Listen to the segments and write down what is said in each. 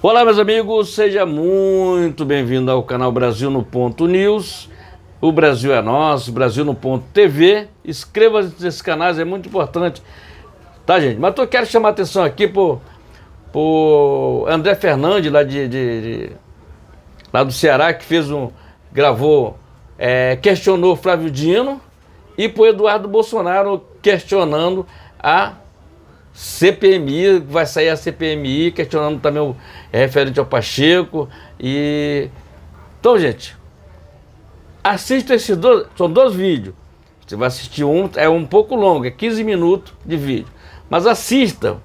Olá, meus amigos, seja muito bem-vindo ao canal Brasil no Ponto News. O Brasil é nosso, Brasil no Ponto TV. Inscreva-se nesses canais, é muito importante, tá, gente? Mas eu quero chamar a atenção aqui por André Fernandes, lá do Ceará, que questionou Flávio Dino, e por Eduardo Bolsonaro questionando a CPMI, vai sair a CPMI, questionando também o referente ao Pacheco. Então, gente, assista esses dois, são dois vídeos. Você vai assistir é um pouco longo, é 15 minutos de vídeo. Mas assista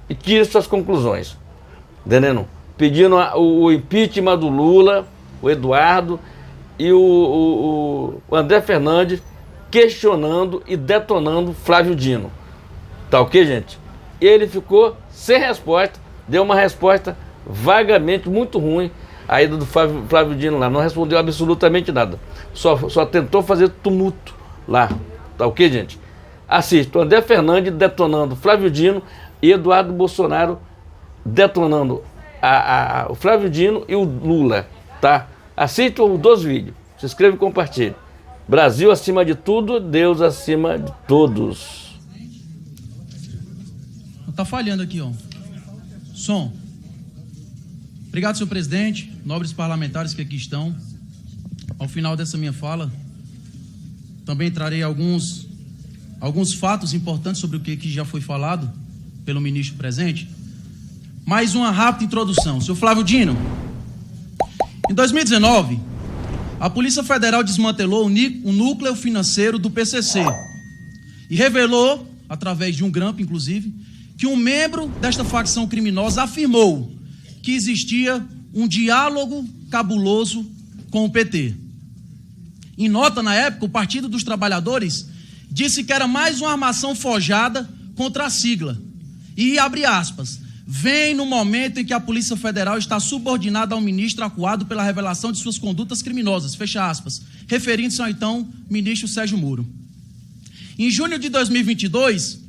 e tire suas conclusões. Entendendo? Pedindo o impeachment do Lula, o Eduardo e o André Fernandes questionando e detonando Flávio Dino. Tá ok, gente? Ele ficou sem resposta, deu uma resposta vagamente muito ruim aí do Flávio Dino lá, não respondeu absolutamente nada, só tentou fazer tumulto lá, tá ok, gente? Assista o André Fernandes detonando Flávio Dino e Eduardo Bolsonaro detonando o Flávio Dino e o Lula, tá? Assista os dois vídeos, se inscreva e compartilhe. Brasil acima de tudo, Deus acima de todos. Tá falhando aqui, ó. Som. Obrigado, senhor presidente, nobres parlamentares que aqui estão. Ao final dessa minha fala, também trarei alguns fatos importantes sobre o que já foi falado pelo ministro presente. Mais uma rápida introdução. Senhor Flávio Dino, em 2019, a Polícia Federal desmantelou o núcleo financeiro do PCC e revelou, através de um grampo, inclusive, que um membro desta facção criminosa afirmou que existia um diálogo cabuloso com o PT. Em nota, na época, o Partido dos Trabalhadores disse que era mais uma armação forjada contra a sigla. E, abre aspas, vem no momento em que a Polícia Federal está subordinada ao ministro acuado pela revelação de suas condutas criminosas, fecha aspas, referindo-se ao então ministro Sérgio Moro. Em junho de 2022,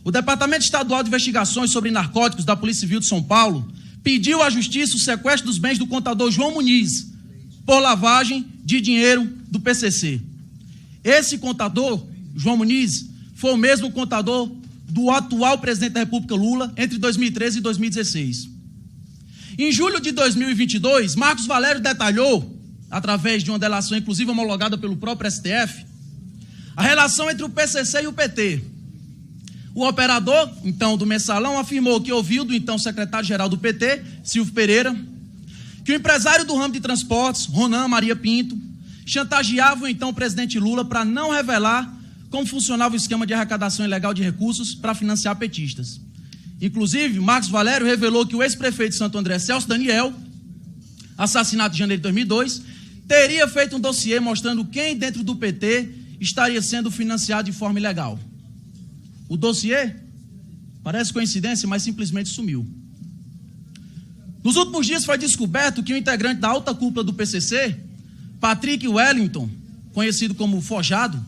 o Departamento Estadual de Investigações sobre Narcóticos da Polícia Civil de São Paulo pediu à Justiça o sequestro dos bens do contador João Muniz por lavagem de dinheiro do PCC. Esse contador, João Muniz, foi o mesmo contador do atual presidente da República Lula entre 2013 e 2016. Em julho de 2022, Marcos Valério detalhou, através de uma delação inclusive homologada pelo próprio STF, a relação entre o PCC e o PT. O operador, então, do mensalão, afirmou que ouviu do então secretário-geral do PT, Silvio Pereira, que o empresário do ramo de transportes, Ronan Maria Pinto, chantageava o então presidente Lula para não revelar como funcionava o esquema de arrecadação ilegal de recursos para financiar petistas. Inclusive, Marcos Valério revelou que o ex-prefeito de Santo André, Celso Daniel, assassinado em janeiro de 2002, teria feito um dossiê mostrando quem dentro do PT estaria sendo financiado de forma ilegal. O dossiê, parece coincidência, mas simplesmente sumiu. Nos últimos dias foi descoberto que o integrante da alta cúpula do PCC, Patrick Wellington, conhecido como Forjado,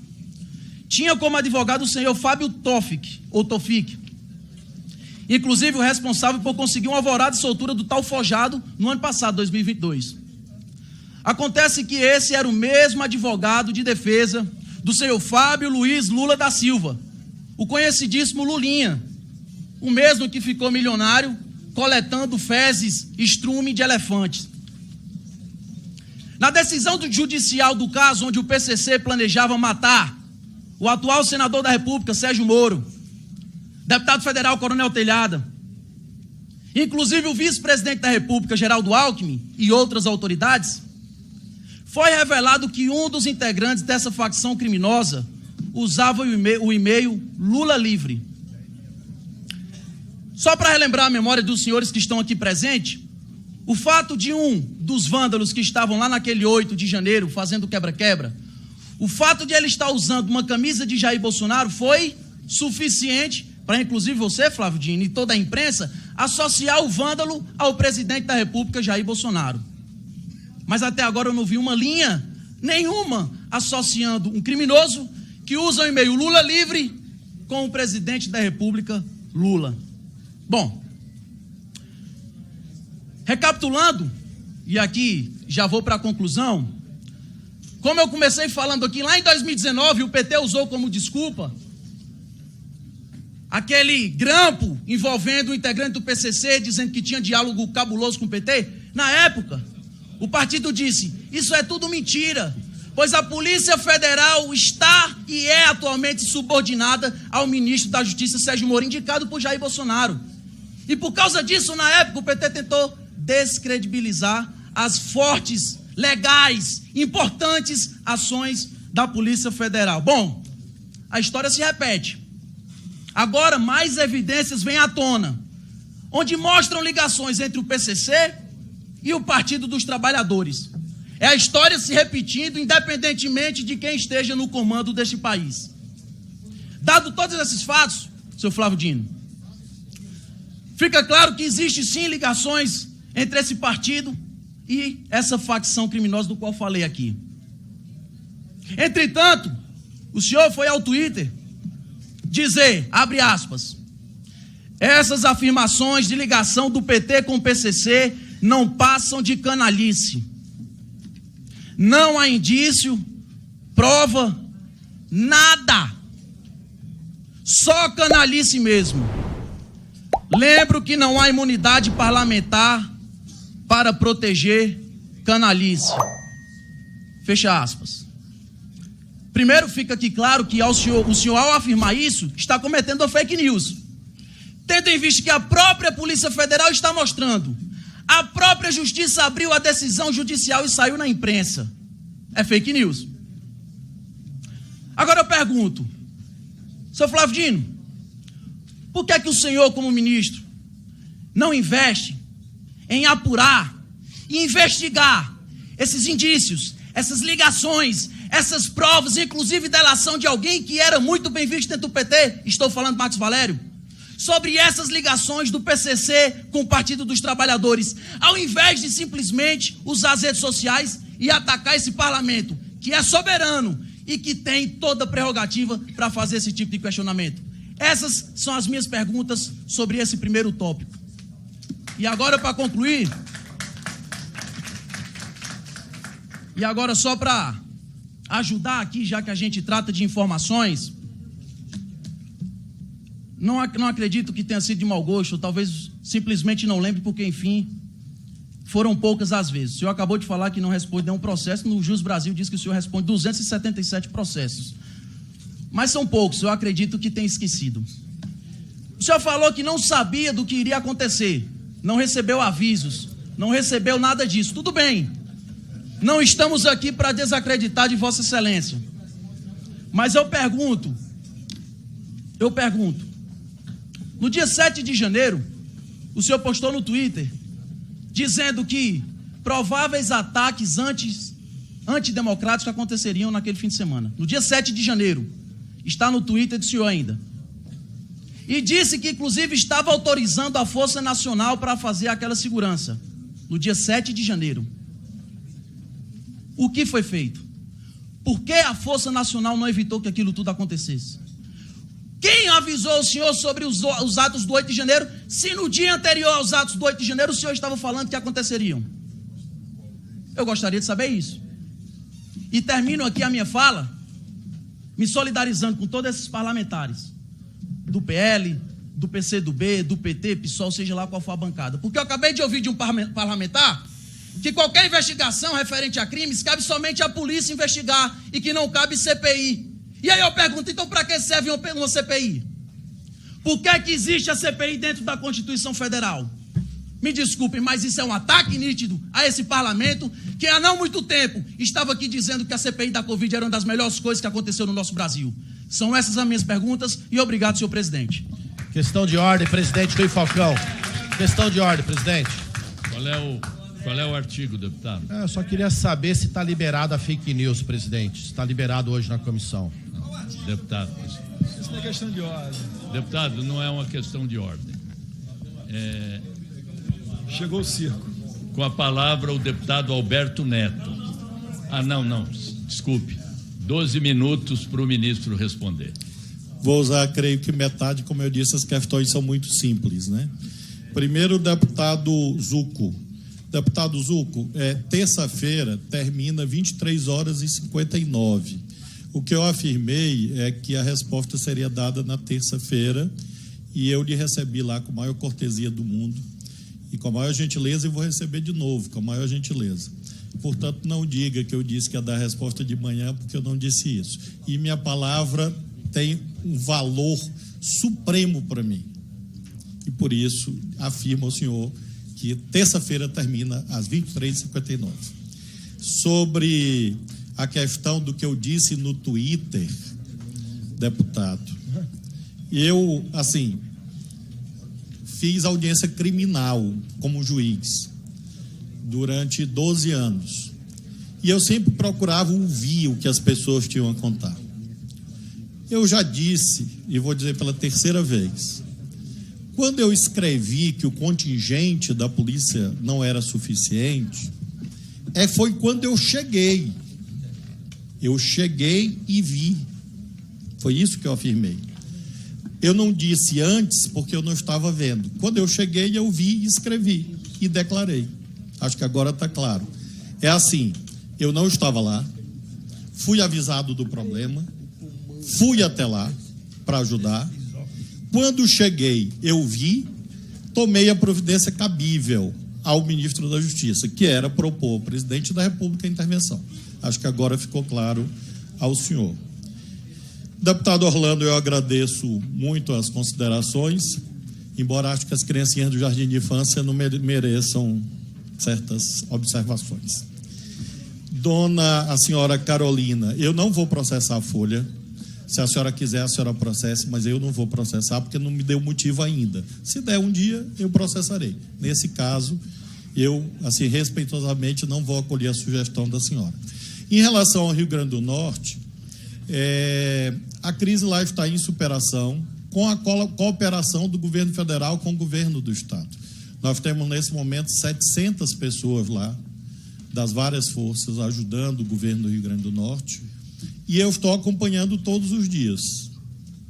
tinha como advogado o senhor Fábio Tofik. Inclusive o responsável por conseguir um alvorada de soltura do tal Forjado no ano passado, 2022. Acontece que esse era o mesmo advogado de defesa do senhor Fábio Luiz Lula da Silva, o conhecidíssimo Lulinha, o mesmo que ficou milionário coletando fezes, estrume de elefantes. Na decisão judicial do caso onde o PCC planejava matar o atual senador da República, Sérgio Moro, deputado federal Coronel Telhada, inclusive o vice-presidente da República, Geraldo Alckmin, e outras autoridades, foi revelado que um dos integrantes dessa facção criminosa usava o e-mail Lula Livre. Só para relembrar a memória dos senhores que estão aqui presentes, o fato de um dos vândalos que estavam lá naquele 8 de janeiro fazendo quebra-quebra, o fato de ele estar usando uma camisa de Jair Bolsonaro foi suficiente para, inclusive você, Flávio Dino, e toda a imprensa, associar o vândalo ao presidente da República, Jair Bolsonaro. Mas até agora eu não vi uma linha nenhuma associando um criminoso que usa o e-mail Lula Livre com o presidente da República, Lula. Bom, Recapitulando, e aqui já vou para a conclusão, como eu comecei falando aqui, lá em 2019 o PT usou como desculpa aquele grampo envolvendo o integrante do PCC, dizendo que tinha diálogo cabuloso com o PT. Na época, o partido disse, isso é tudo mentira, pois a Polícia Federal está e é atualmente subordinada ao ministro da Justiça, Sérgio Moro, indicado por Jair Bolsonaro. E por causa disso, na época, o PT tentou descredibilizar as fortes, legais, importantes ações da Polícia Federal. Bom, a história se repete. Agora, mais evidências vêm à tona, onde mostram ligações entre o PCC e o Partido dos Trabalhadores. É a história se repetindo, independentemente de quem esteja no comando deste país. Dado todos esses fatos, seu Flávio Dino, fica claro que existe sim ligações entre esse partido e essa facção criminosa do qual falei aqui. Entretanto, o senhor foi ao Twitter dizer, abre aspas, essas afirmações de ligação do PT com o PCC não passam de canalice. Não há indício, prova, nada. Só canalice mesmo. Lembro que não há imunidade parlamentar para proteger canalice. Fecha aspas. Primeiro fica aqui claro que o senhor ao afirmar isso, está cometendo fake news. Tendo em vista que a própria Polícia Federal está mostrando, a própria Justiça abriu a decisão judicial e saiu na imprensa. É fake news. Agora eu pergunto, seu Flávio Dino, por que é que o senhor, como ministro, não investe em apurar e investigar esses indícios, essas ligações, essas provas, inclusive delação de alguém que era muito bem visto dentro do PT, estou falando Marcos Valério, sobre essas ligações do PCC com o Partido dos Trabalhadores, ao invés de simplesmente usar as redes sociais e atacar esse parlamento, que é soberano e que tem toda a prerrogativa para fazer esse tipo de questionamento. Essas são as minhas perguntas sobre esse primeiro tópico. E agora, para concluir, e agora só para ajudar aqui, já que a gente trata de informações, não acredito que tenha sido de mau gosto, talvez simplesmente não lembre, porque, enfim, foram poucas as vezes. O senhor acabou de falar que não responde nenhum processo, no Jus Brasil diz que o senhor responde 277 processos. Mas são poucos, eu acredito que tem esquecido. O senhor falou que não sabia do que iria acontecer, não recebeu avisos, não recebeu nada disso. Tudo bem, não estamos aqui para desacreditar de Vossa Excelência. Mas eu pergunto, no dia 7 de janeiro, o senhor postou no Twitter, dizendo que prováveis ataques antidemocráticos aconteceriam naquele fim de semana. No dia 7 de janeiro, está no Twitter do senhor ainda. E disse que, inclusive, estava autorizando a Força Nacional para fazer aquela segurança. No dia 7 de janeiro. O que foi feito? Por que a Força Nacional não evitou que aquilo tudo acontecesse? Quem avisou o senhor sobre os atos do 8 de janeiro, se no dia anterior aos atos do 8 de janeiro o senhor estava falando que aconteceriam? Eu gostaria de saber isso. E termino aqui a minha fala me solidarizando com todos esses parlamentares do PL, do PCdoB, do PT, PSOL, seja lá qual for a bancada. Porque eu acabei de ouvir de um parlamentar que qualquer investigação referente a crimes cabe somente à polícia investigar e que não cabe CPI. E aí eu pergunto, então para que serve uma CPI? Por que é que existe a CPI dentro da Constituição Federal? Me desculpem, mas isso é um ataque nítido a esse parlamento que há não muito tempo estava aqui dizendo que a CPI da Covid era uma das melhores coisas que aconteceu no nosso Brasil. São essas as minhas perguntas e obrigado, senhor presidente. Questão de ordem, presidente Rui Falcão. Questão de ordem, presidente. Qual é o artigo, deputado? Eu só queria saber se está liberado a fake news, presidente. Se está liberado hoje na comissão. Deputado. Isso não é questão de ordem. Deputado, não é uma questão de ordem. Chegou o circo. Com a palavra o deputado Alberto Neto. Não, desculpe. 12 minutos para o ministro responder. Vou usar, creio que metade, como eu disse, as questões são muito simples, né? Primeiro, o deputado Zucco, Deputado Zucco, terça-feira termina 23h59. O que eu afirmei é que a resposta seria dada na terça-feira e eu lhe recebi lá com a maior cortesia do mundo e com a maior gentileza, e vou receber de novo com a maior gentileza. Portanto, não diga que eu disse que ia dar a resposta de manhã, porque eu não disse isso. E minha palavra tem um valor supremo para mim. E por isso afirmo ao senhor que terça-feira termina às 23h59. Sobre a questão do que eu disse no Twitter, deputado, eu, assim, fiz audiência criminal como juiz durante 12 anos. E eu sempre procurava ouvir o que as pessoas tinham a contar. Eu já disse, e vou dizer pela terceira vez, quando eu escrevi que o contingente da polícia não era suficiente, foi quando eu cheguei. Eu cheguei e vi. Foi isso que eu afirmei. Eu não disse antes porque eu não estava vendo. Quando eu cheguei, eu vi, escrevi e declarei. Acho que agora está claro. É assim, eu não estava lá, fui avisado do problema, fui até lá para ajudar. Quando cheguei, eu vi, tomei a providência cabível ao ministro da Justiça, que era propor ao presidente da República a intervenção. Acho que agora ficou claro ao senhor. Deputado Orlando, eu agradeço muito as considerações, embora acho que as criancinhas do Jardim de Infância não mereçam certas observações. A senhora Carolina, eu não vou processar a Folha. Se a senhora quiser, a senhora processe, mas eu não vou processar porque não me deu motivo ainda. Se der um dia, eu processarei. Nesse caso, eu, assim, respeitosamente, não vou acolher a sugestão da senhora. Em relação ao Rio Grande do Norte, a crise lá está em superação com a cooperação do governo federal com o governo do estado. Nós temos, nesse momento, 700 pessoas lá, das várias forças, ajudando o governo do Rio Grande do Norte, e eu estou acompanhando todos os dias.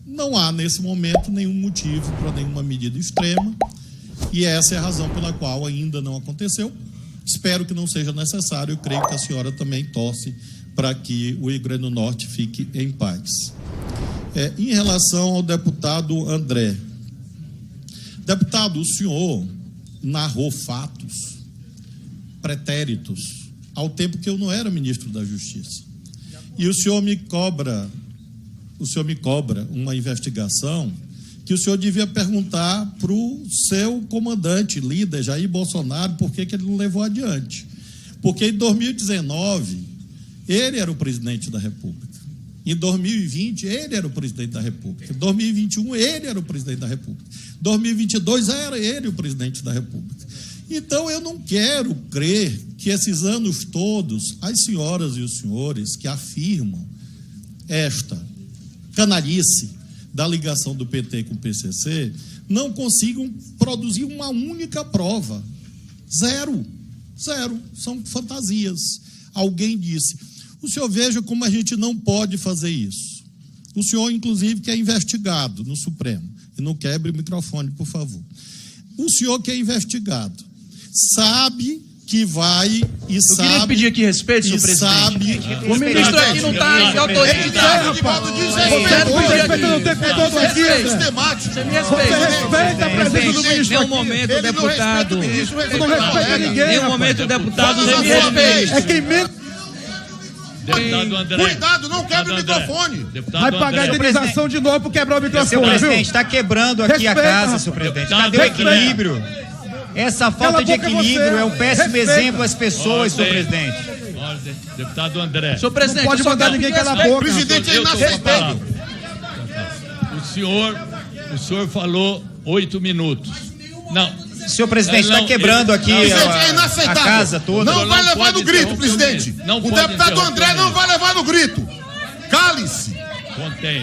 Não há, nesse momento, nenhum motivo para nenhuma medida extrema, e essa é a razão pela qual ainda não aconteceu. Espero que não seja necessário, eu creio que a senhora também torce para que o Rio Grande do Norte fique em paz. Em relação ao deputado André. Deputado, o senhor narrou fatos pretéritos ao tempo que eu não era ministro da Justiça. E o senhor me cobra uma investigação que o senhor devia perguntar para o seu comandante, líder, Jair Bolsonaro, por que ele não levou adiante. Porque em 2019, ele era o presidente da República. Em 2020, ele era o presidente da República. Em 2021, ele era o presidente da República. Em 2022, era ele o presidente da República. Então, eu não quero crer que esses anos todos, as senhoras e os senhores que afirmam esta canalice da ligação do PT com o PCC, não consigam produzir uma única prova. Zero. São fantasias. Alguém disse, o senhor veja como a gente não pode fazer isso. O senhor, inclusive, que é investigado no Supremo. E não quebre o microfone, por favor. O senhor que é investigado sabe que vai e eu sabe... Eu queria pedir aqui respeito, senhor presidente. O ministro aqui não está em autoridade. Você me respeita a presença do ministro. Em um momento, deputado... Eu não respeito ninguém. Em um momento, deputado, você me respeita. É quem menos... Deputado André. Cuidado, não quebre o microfone. Vai pagar indenização de novo por quebrar o microfone. Seu presidente, está quebrando aqui a casa, senhor presidente. Cadê o equilíbrio? Essa falta de equilíbrio é um péssimo exemplo às pessoas, senhor presidente. Ordem. Deputado André. Senhor presidente, não pode mandar ninguém calar a boca. O presidente é inaceitável. O senhor falou 8 minutos. Não. Senhor presidente, está quebrando aqui a casa toda. Não vai levar no grito, presidente. O deputado André não vai levar no grito. Cale-se.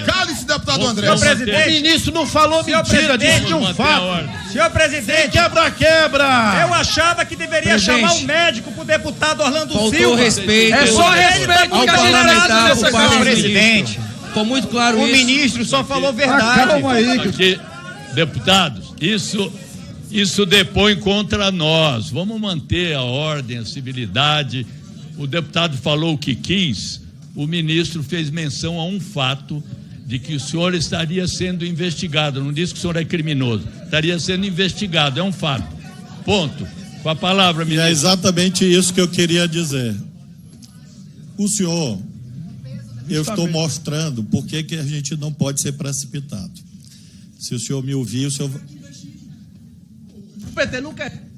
Cale-se, deputado André. Senhor presidente, o ministro não falou mentira de um fato. Senhor presidente, quebra. Eu achava que deveria chamar um médico pro deputado Orlando Silva. Respeito. É só respeito ao parlamentar. Senhor presidente, ficou muito claro isso. O ministro só falou verdade. Calma aí. Aqui, deputados, isso Isso depõe contra nós. Vamos manter a ordem, a civilidade. O deputado falou o que quis. O ministro fez menção a um fato de que o senhor estaria sendo investigado. Não disse que o senhor é criminoso. Estaria sendo investigado. É um fato. Ponto. Com a palavra, ministro. E é exatamente isso que eu queria dizer. O senhor, eu estou mostrando por que a gente não pode ser precipitado. Se o senhor me ouvir, o senhor... O PT não quer.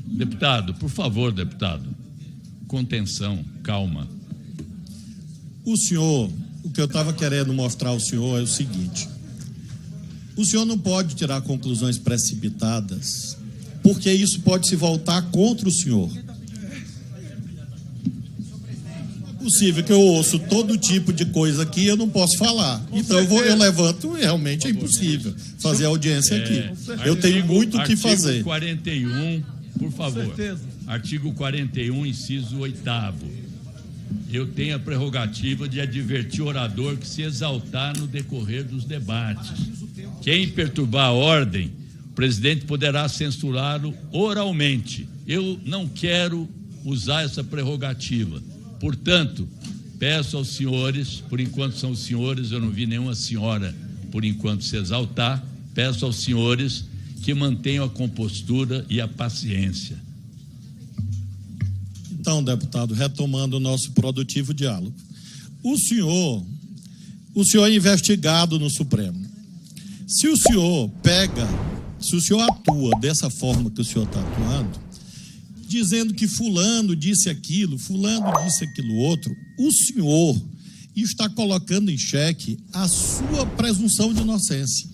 Deputado, por favor, deputado. Contenção, calma. O senhor, o que eu estava querendo mostrar ao senhor é o seguinte: o senhor não pode tirar conclusões precipitadas, porque isso pode se voltar contra o senhor. É possível que eu ouço todo tipo de coisa aqui e eu não posso falar. Então eu levanto e realmente é impossível fazer audiência aqui. Eu tenho muito o que fazer. Artigo 41, por favor. Artigo 41, inciso 8º. Eu tenho a prerrogativa de advertir o orador que se exaltar no decorrer dos debates. Quem perturbar a ordem, o presidente poderá censurá-lo oralmente. Eu não quero usar essa prerrogativa. Portanto, peço aos senhores, por enquanto são os senhores, eu não vi nenhuma senhora por enquanto se exaltar, peço aos senhores que mantenham a compostura e a paciência. Então, deputado, retomando o nosso produtivo diálogo. O senhor é investigado no Supremo. Se o senhor atua dessa forma que o senhor está atuando, dizendo que fulano disse aquilo outro, o senhor está colocando em xeque a sua presunção de inocência.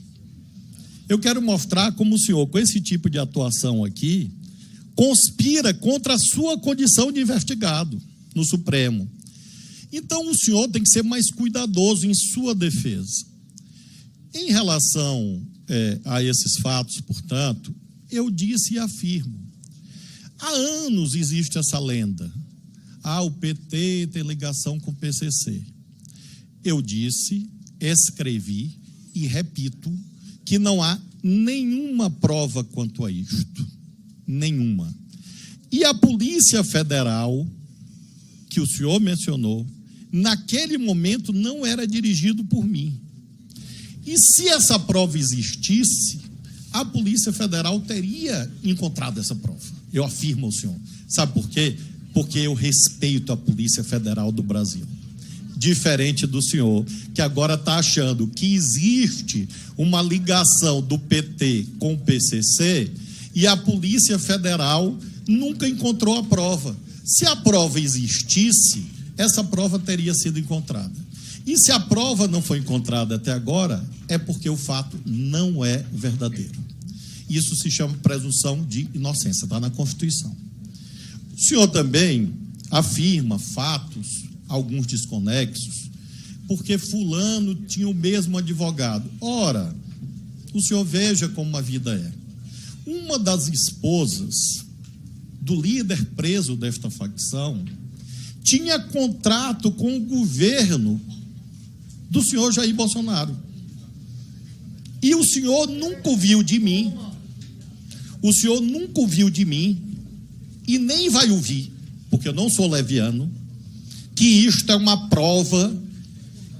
Eu quero mostrar como o senhor, com esse tipo de atuação aqui, conspira contra a sua condição de investigado no Supremo. Então o senhor tem que ser mais cuidadoso em sua defesa. Em relação a esses fatos, portanto, eu disse e afirmo: há anos existe essa lenda. O PT tem ligação com o PCC. Eu disse, escrevi e repito que não há nenhuma prova quanto a isto. Nenhuma. E a Polícia Federal, que o senhor mencionou, naquele momento não era dirigido por mim. E se essa prova existisse, a Polícia Federal teria encontrado essa prova. Eu afirmo ao senhor. Sabe por quê? Porque eu respeito a Polícia Federal do Brasil. Diferente do senhor, que agora está achando que existe uma ligação do PT com o PCC e a Polícia Federal nunca encontrou a prova. Se a prova existisse, essa prova teria sido encontrada. E se a prova não foi encontrada até agora, é porque o fato não é verdadeiro. Isso se chama presunção de inocência, está na Constituição. O senhor também afirma fatos, alguns desconexos, porque fulano tinha o mesmo advogado. Ora, o senhor veja como a vida é. Uma das esposas do líder preso desta facção tinha contrato com o governo do senhor Jair Bolsonaro. E o senhor nunca ouviu de mim. O senhor nunca ouviu de mim e nem vai ouvir, porque eu não sou leviano, que isto é uma prova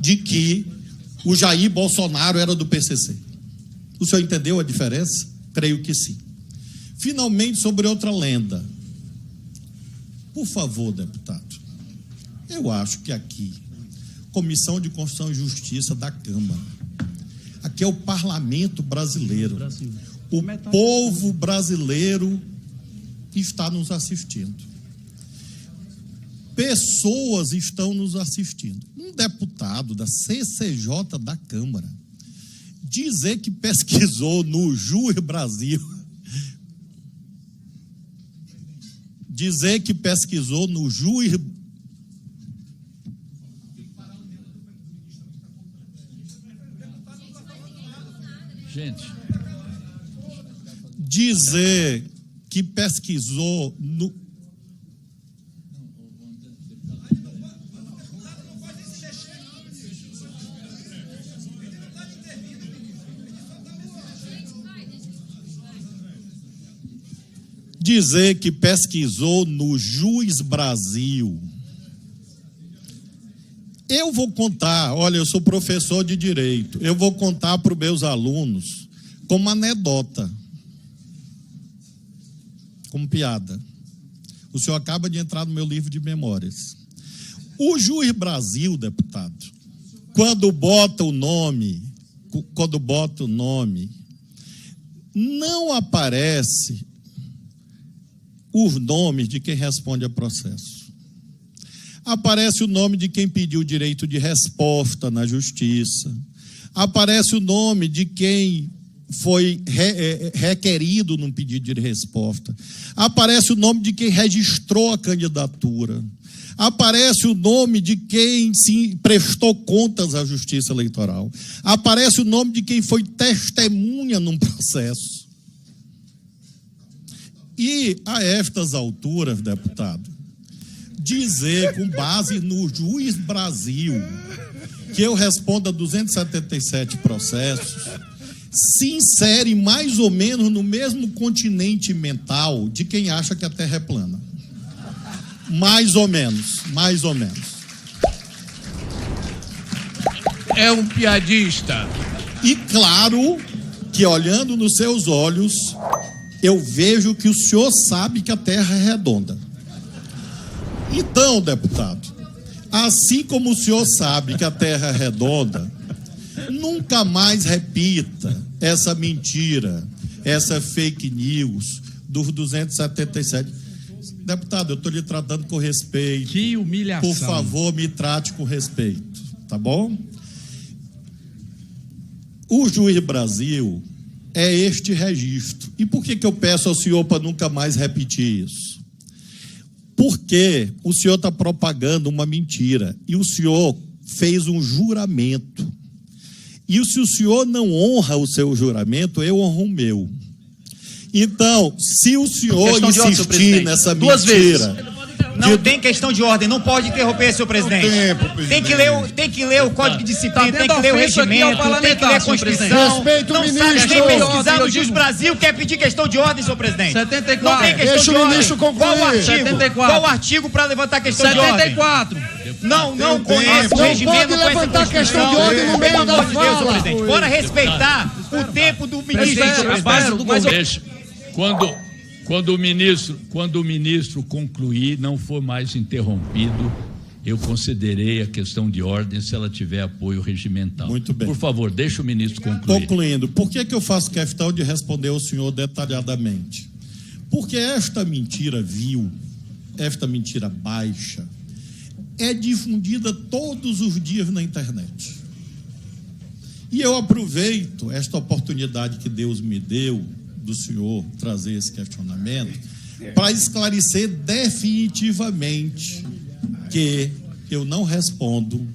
de que o Jair Bolsonaro era do PCC. O senhor entendeu a diferença? Creio que sim. Finalmente, sobre outra lenda. Por favor, deputado, eu acho que aqui, Comissão de Constituição e Justiça da Câmara, aqui é o parlamento brasileiro. O povo brasileiro está nos assistindo. Pessoas estão nos assistindo. Um deputado da CCJ da Câmara dizer que pesquisou no Jur Brasil, dizer que pesquisou no Jur... Gente, dizer que pesquisou no... dizer que pesquisou no Juiz Brasil. Eu vou contar, olha, eu sou professor de direito, eu vou contar para os meus alunos como anedota, como piada. O senhor acaba de entrar no meu livro de memórias. O Juiz Brasil, deputado, quando bota o nome, não aparece os nomes de quem responde a processo. Aparece o nome de quem pediu o direito de resposta na justiça. Aparece o nome de quem foi requerido num pedido de resposta. Aparece o nome de quem registrou a candidatura. Aparece o nome de quem se prestou contas à Justiça Eleitoral. Aparece o nome de quem foi testemunha num processo. E a estas alturas, deputado, dizer com base no Juiz Brasil que eu respondo a 277 processos se insere mais ou menos no mesmo continente mental de quem acha que a Terra é plana. Mais ou menos. É um piadista. E claro que, olhando nos seus olhos, eu vejo que o senhor sabe que a Terra é redonda. Então, deputado, assim como o senhor sabe que a Terra é redonda, nunca mais repita essa mentira, essa fake news dos 277. Deputado, eu estou lhe tratando com respeito. Que humilhação. Por favor, me trate com respeito, tá bom? O Juiz Brasil é este registro. E por que eu peço ao senhor para nunca mais repetir isso? Porque o senhor está propagando uma mentira e o senhor fez um juramento. E se o senhor não honra o seu juramento, eu honro o meu. Então, se o senhor insistir nessa mentira... Não tem questão de ordem, não pode interromper, senhor presidente. Tem que ler o Código de Disciplina, tem que ler o regimento, tem que ler a Constituição. Respeito o não ministro. sabe nem pesquisar no Juiz Brasil, quer pedir questão de ordem, senhor presidente. 74. Não tem questão Deixa de o ordem. ministro concluir. Qual o artigo? 74. Qual o artigo para levantar questão de ordem? 74. Não conhece o regimento, não conhece a Constituição. De ordem no meio da fala. Bora respeitar o tempo do ministro. A base do governo. Quando o ministro concluir, não for mais interrompido, eu considerei a questão de ordem se ela tiver apoio regimental. Muito bem. Por favor, deixa o ministro concluir. Concluindo, por que eu faço questão de responder ao senhor detalhadamente? Porque esta mentira vil, esta mentira baixa, é difundida todos os dias na internet. E eu aproveito esta oportunidade que Deus me deu do senhor trazer esse questionamento para esclarecer definitivamente que eu não respondo,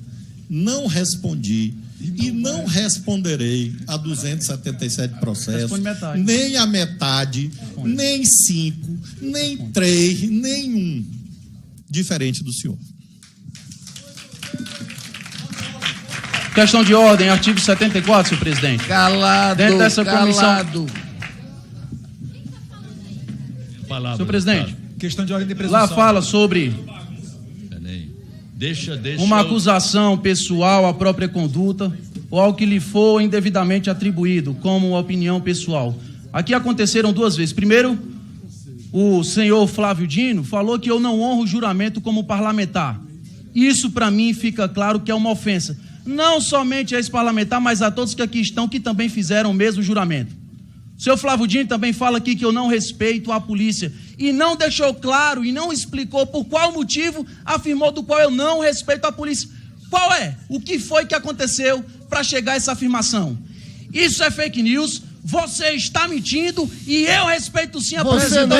não respondi e não responderei a 277 processos, nem a metade, nem 5, nem 3, nenhum, diferente do senhor. Questão de ordem, artigo 74, senhor presidente. Calado, dentro dessa calado. comissão. Palavra, Senhor presidente, questão de ordem de presunção. lá fala sobre Deixa uma acusação pessoal à própria conduta ou ao que lhe for indevidamente atribuído como opinião pessoal. Aqui aconteceram duas vezes. Primeiro, o senhor Flávio Dino falou que eu não honro o juramento como parlamentar. Isso, para mim, fica claro que é uma ofensa. Não somente a esse parlamentar, mas a todos que aqui estão, que também fizeram o mesmo juramento. O senhor Flávio Dino também fala aqui que eu não respeito a polícia. E não deixou claro e não explicou por qual motivo afirmou do qual eu não respeito a polícia. Qual é? O que foi que aconteceu para chegar a essa afirmação? Isso é fake news, você está mentindo e eu respeito sim a polícia. Então,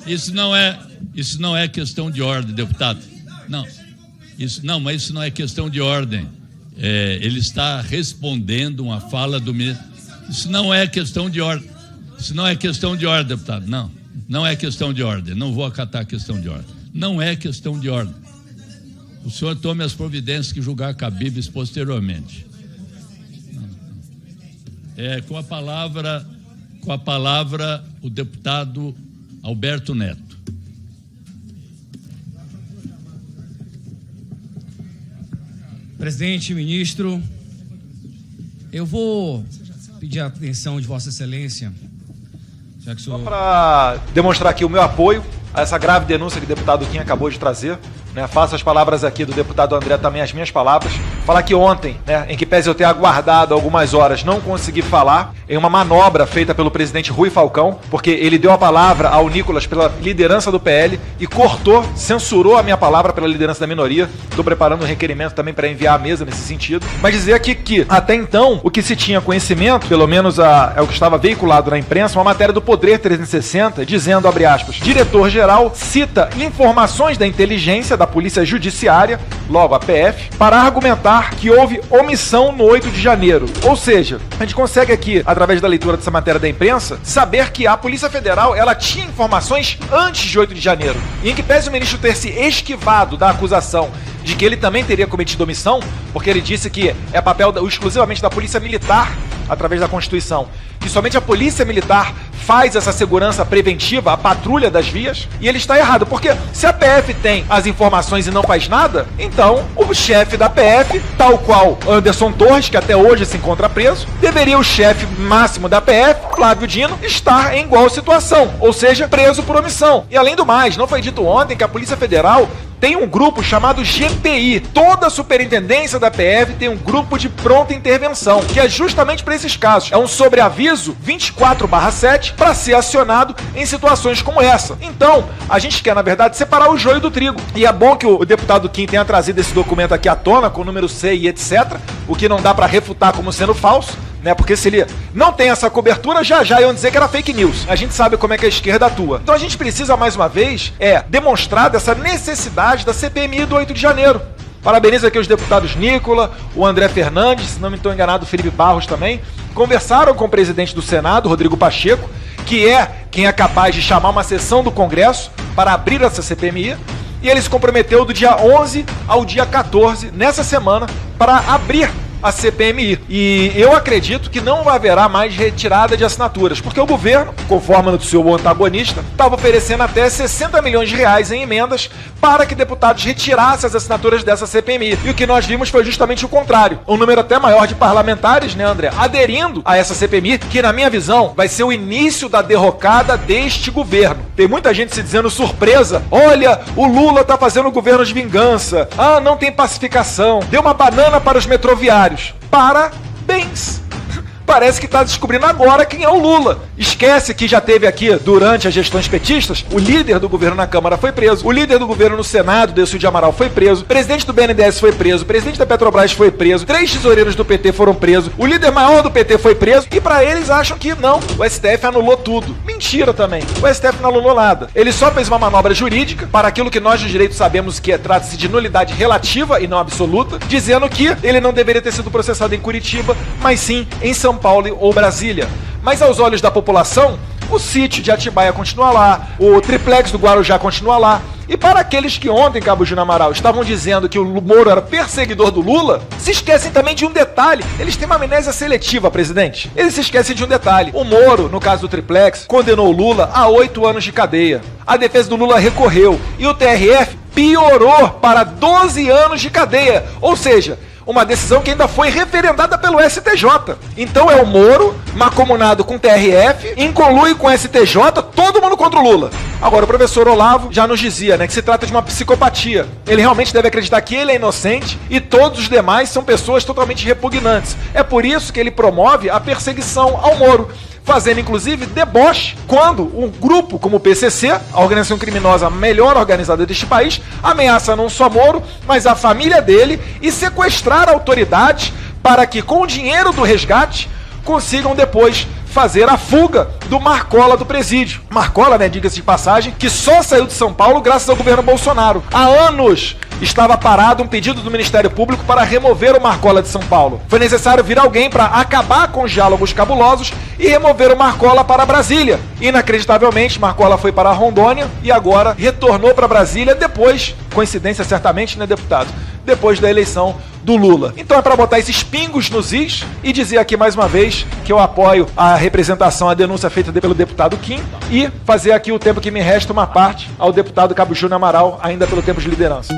isso não é questão de ordem, deputado. Mas isso não é questão de ordem. Ele está respondendo uma fala do ministro. Isso não é questão de ordem. Isso não é questão de ordem, deputado. Não é questão de ordem. Não vou acatar a questão de ordem. Não é questão de ordem. O senhor tome as providências que julgar cabíveis posteriormente. Com a palavra, o deputado Alberto Neto. Presidente, ministro, eu vou pedir a atenção de Vossa Excelência. Já que Só para demonstrar aqui o meu apoio a essa grave denúncia que o deputado Kim acabou de trazer, né? Faço as palavras aqui do deputado André também as minhas palavras. Falar que ontem, né, em que pese eu ter aguardado algumas horas, não consegui falar em uma manobra feita pelo presidente Rui Falcão, porque ele deu a palavra ao Nicolas pela liderança do PL e cortou, censurou a minha palavra pela liderança da minoria. Estou preparando um requerimento também para enviar à mesa nesse sentido. Mas dizer aqui que, até então, o que se tinha conhecimento, pelo menos é o que estava veiculado na imprensa, uma matéria do Poder 360, dizendo, abre aspas, diretor-geral cita informações da inteligência da Polícia Judiciária, logo a PF, para argumentar que houve omissão no 8 de janeiro. Ou seja, a gente consegue aqui, através da leitura dessa matéria da imprensa, saber que a Polícia Federal, ela tinha informações antes de 8 de janeiro. E em que pese o ministro ter se esquivado da acusação de que ele também teria cometido omissão, porque ele disse que é papel exclusivamente da Polícia Militar, através da Constituição, que somente a Polícia Militar faz essa segurança preventiva, a patrulha das vias, e ele está errado, porque se a PF tem as informações e não faz nada, então o chefe da PF, tal qual Anderson Torres, que até hoje se encontra preso, deveria o chefe máximo da PF, Flávio Dino, estar em igual situação, ou seja, preso por omissão. E além do mais, não foi dito ontem que a Polícia Federal tem um grupo chamado GPI. Toda a superintendência da PF tem um grupo de pronta intervenção, que é justamente para esses casos. É um sobreaviso 24/7 para ser acionado em situações como essa. Então, a gente quer, na verdade, separar o joio do trigo. E é bom que o deputado Kim tenha trazido esse documento aqui à tona, com o número C e etc., o que não dá para refutar como sendo falso, né? Porque se ele não tem essa cobertura, já iam dizer que era fake news. A gente sabe como é que a esquerda atua. Então a gente precisa, mais uma vez, demonstrar dessa necessidade da CPMI do 8 de janeiro. Parabenizo aqui os deputados Nicola, o André Fernandes, se não me estou enganado, o Felipe Barros também, conversaram com o presidente do Senado, Rodrigo Pacheco, que é quem é capaz de chamar uma sessão do Congresso para abrir essa CPMI, e ele se comprometeu do dia 11 ao dia 14, nessa semana, para abrir a CPMI. E eu acredito que não haverá mais retirada de assinaturas, porque o governo, conforme o seu antagonista, estava oferecendo até 60 milhões de reais em emendas para que deputados retirassem as assinaturas dessa CPMI. E o que nós vimos foi justamente o contrário. Um número até maior de parlamentares, né, André, aderindo a essa CPMI, que na minha visão vai ser o início da derrocada deste governo. Tem muita gente se dizendo surpresa, olha, o Lula tá fazendo governo de vingança, não tem pacificação, deu uma banana para os metroviários. Parabéns! Parece que está descobrindo agora quem é o Lula. Esquece que já teve aqui, durante as gestões petistas, o líder do governo na Câmara foi preso, o líder do governo no Senado, Décio de Amaral, foi preso, o presidente do BNDES foi preso, o presidente da Petrobras foi preso, 3 tesoureiros do PT foram presos, o líder maior do PT foi preso, e para eles acham que não, o STF anulou tudo. Mentira também. O STF não anulou nada. Ele só fez uma manobra jurídica para aquilo que nós do direito sabemos que trata-se de nulidade relativa e não absoluta, dizendo que ele não deveria ter sido processado em Curitiba, mas sim em São Paulo ou Brasília. Mas aos olhos da população, o sítio de Atibaia continua lá, o triplex do Guarujá continua lá. E para aqueles que ontem, Cabo Júnior Amaral, estavam dizendo que o Moro era perseguidor do Lula, se esquecem também de um detalhe. Eles têm uma amnésia seletiva, presidente. Eles se esquecem de um detalhe. O Moro, no caso do triplex, condenou o Lula a 8 anos de cadeia. A defesa do Lula recorreu e o TRF piorou para 12 anos de cadeia. Ou seja, uma decisão que ainda foi referendada pelo STJ. Então é o Moro, mancomunado com o TRF, incolui com o STJ, todo mundo contra o Lula. Agora, o professor Olavo já nos dizia, né, que se trata de uma psicopatia. Ele realmente deve acreditar que ele é inocente e todos os demais são pessoas totalmente repugnantes. É por isso que ele promove a perseguição ao Moro, fazendo inclusive deboche quando um grupo como o PCC, a organização criminosa melhor organizada deste país, ameaça não só Moro, mas a família dele e sequestrar autoridades para que com o dinheiro do resgate consigam depois fazer a fuga do Marcola do presídio. Marcola, né, diga-se de passagem, que só saiu de São Paulo graças ao governo Bolsonaro. Há anos estava parado um pedido do Ministério Público para remover o Marcola de São Paulo. Foi necessário vir alguém para acabar com os diálogos cabulosos e remover o Marcola para Brasília. Inacreditavelmente, Marcola foi para Rondônia e agora retornou para Brasília depois, coincidência certamente, né, deputado? depois da eleição do Lula. Então é para botar esses pingos nos is e dizer aqui mais uma vez que eu apoio a representação, a denúncia feita pelo deputado Kim e fazer aqui o tempo que me resta uma parte ao deputado Cabo Júnior Amaral, ainda pelo tempo de liderança.